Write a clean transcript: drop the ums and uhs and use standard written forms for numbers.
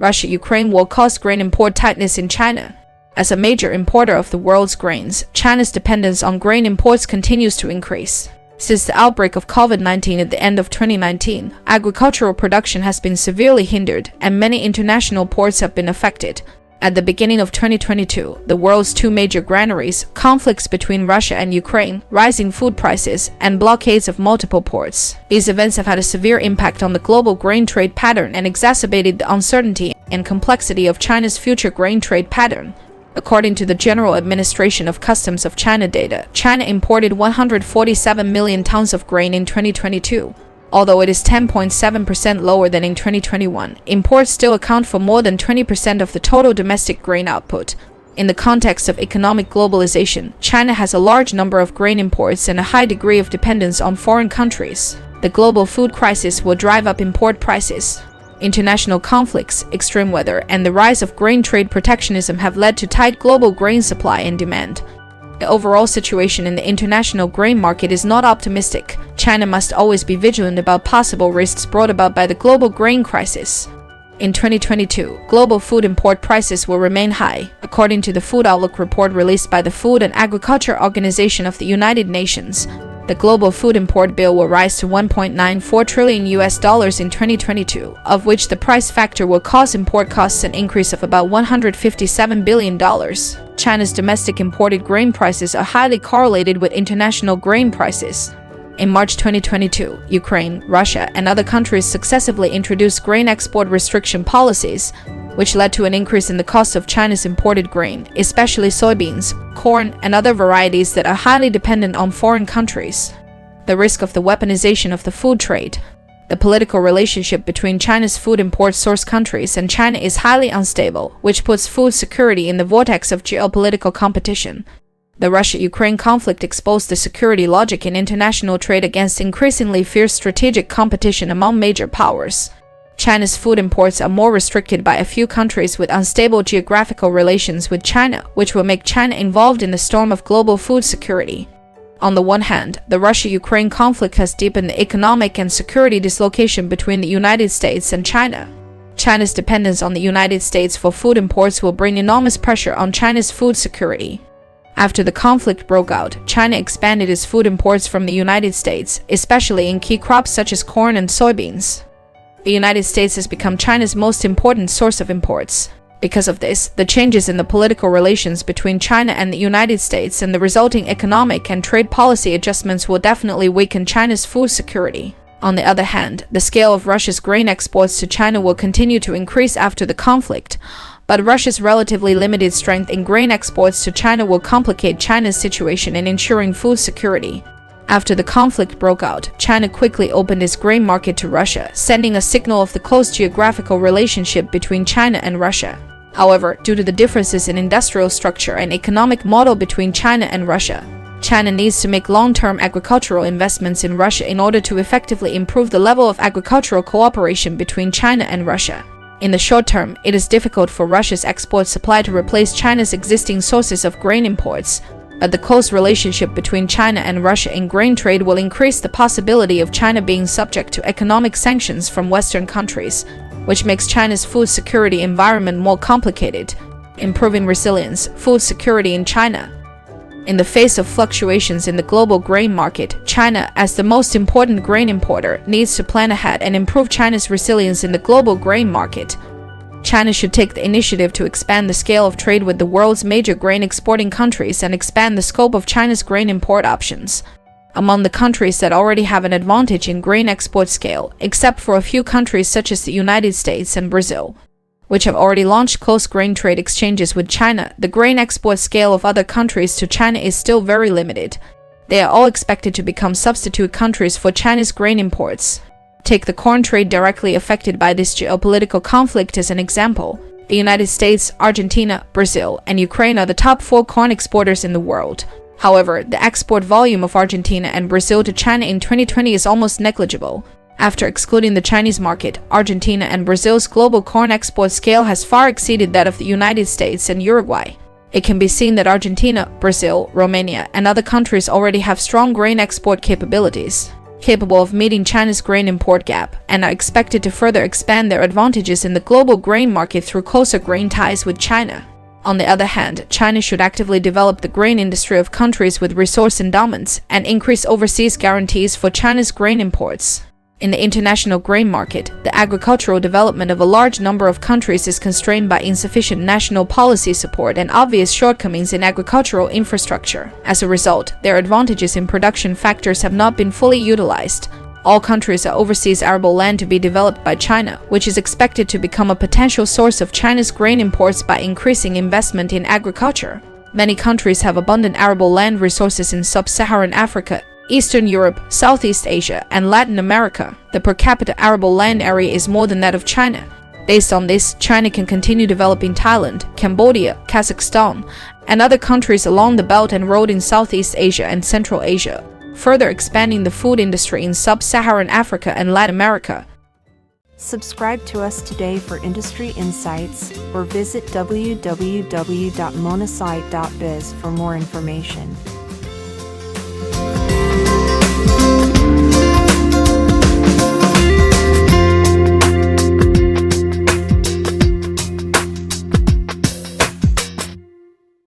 Russia-Ukraine war caused grain import tightness in China. As a major importer of the world's grains, China's dependence on grain imports continues to increase. Since the outbreak of COVID-19 at the end of 2019, agricultural production has been severely hindered, and many international ports have been affected. At the beginning of 2022, the world's two major granaries, conflicts between Russia and Ukraine, rising food prices, and blockades of multiple ports. These events have had a severe impact on the global grain trade pattern and exacerbated the uncertainty and complexity of China's future grain trade pattern. According to the General Administration of Customs of China data, China imported 147 million tons of grain in 2022. Although it is 10.7% lower than in 2021, imports still account for more than 20% of the total domestic grain output. In the context of economic globalization, China has a large number of grain imports and a high degree of dependence on foreign countries. The global food crisis will drive up import prices. International conflicts, extreme weather, and the rise of grain trade protectionism have led to tight global grain supply and demand. The overall situation in the international grain market is not optimistic. China must always be vigilant about possible risks brought about by the global grain crisis. In 2022, global food import prices will remain high, according to the Food Outlook report released by the Food and Agriculture Organization of the United Nations. The global food import bill will rise to $1.94 trillion in 2022, of which the price factor will cause import costs an increase of about $157 billion. China's domestic imported grain prices are highly correlated with international grain prices. In March 2022, Ukraine, Russia, and other countries successively introduced grain export restriction policies, which led to an increase in the cost of China's imported grain, especially soybeans, corn, and other varieties that are highly dependent on foreign countries. The risk of the weaponization of the food trade. The political relationship between China's food import source countries and China is highly unstable, which puts food security in the vortex of geopolitical competition. The Russia-Ukraine conflict exposed the security logic in international trade against increasingly fierce strategic competition among major powers. China's food imports are more restricted by a few countries with unstable geographical relations with China, which will make China involved in the storm of global food security. On the one hand, the Russia-Ukraine conflict has deepened the economic and security dislocation between the United States and China. China's dependence on the United States for food imports will bring enormous pressure on China's food security. After the conflict broke out, China expanded its food imports from the United States, especially in key crops such as corn and soybeans. The United States has become China's most important source of imports. Because of this, the changes in the political relations between China and the United States and the resulting economic and trade policy adjustments will definitely weaken China's food security. On the other hand, the scale of Russia's grain exports to China will continue to increase after the conflict, but Russia's relatively limited strength in grain exports to China will complicate China's situation in ensuring food security. After the conflict broke out, China quickly opened its grain market to Russia, sending a signal of the close geographical relationship between China and Russia. However, due to the differences in industrial structure and economic model between China and Russia, China needs to make long-term agricultural investments in Russia in order to effectively improve the level of agricultural cooperation between China and Russia. In the short term, it is difficult for Russia's export supply to replace China's existing sources of grain imports, but the close relationship between China and Russia in grain trade will increase the possibility of China being subject to economic sanctions from Western countries, which makes China's food security environment more complicated. Improving resilience, food security in China. In the face of fluctuations in the global grain market, China, as the most important grain importer, needs to plan ahead and improve China's resilience in the global grain market. China should take the initiative to expand the scale of trade with the world's major grain exporting countries and expand the scope of China's grain import options. Among the countries that already have an advantage in grain export scale, except for a few countries such as the United States and Brazil, which have already launched close grain trade exchanges with China, the grain export scale of other countries to China is still very limited. They are all expected to become substitute countries for China's grain imports. Take the corn trade directly affected by this geopolitical conflict as an example. The United States, Argentina, Brazil, and Ukraine are the top 4 corn exporters in the world. However, the export volume of Argentina and Brazil to China in 2020 is almost negligible. After excluding the Chinese market, Argentina and Brazil's global corn export scale has far exceeded that of the United States and Uruguay. It can be seen that Argentina, Brazil, Romania, and other countries already have strong grain export capabilities. capable of meeting China's grain import gap, and are expected to further expand their advantages in the global grain market through closer grain ties with China. On the other hand, China should actively develop the grain industry of countries with resource endowments and increase overseas guarantees for China's grain imports. In the international grain market, the agricultural development of a large number of countries is constrained by insufficient national policy support and obvious shortcomings in agricultural infrastructure. As a result, their advantages in production factors have not been fully utilized. All countries are overseas arable land to be developed by China, which is expected to become a potential source of China's grain imports by increasing investment in agriculture. Many countries have abundant arable land resources in sub-Saharan Africa, Eastern Europe, Southeast Asia, and Latin America. The per capita arable land area is more than that of China. Based on this, China can continue developing Thailand, Cambodia, Kazakhstan, and other countries along the Belt and Road in Southeast Asia and Central Asia, further expanding the food industry in sub-Saharan Africa and Latin America. Subscribe to us today for industry insights or visit www.monisight.biz for more information.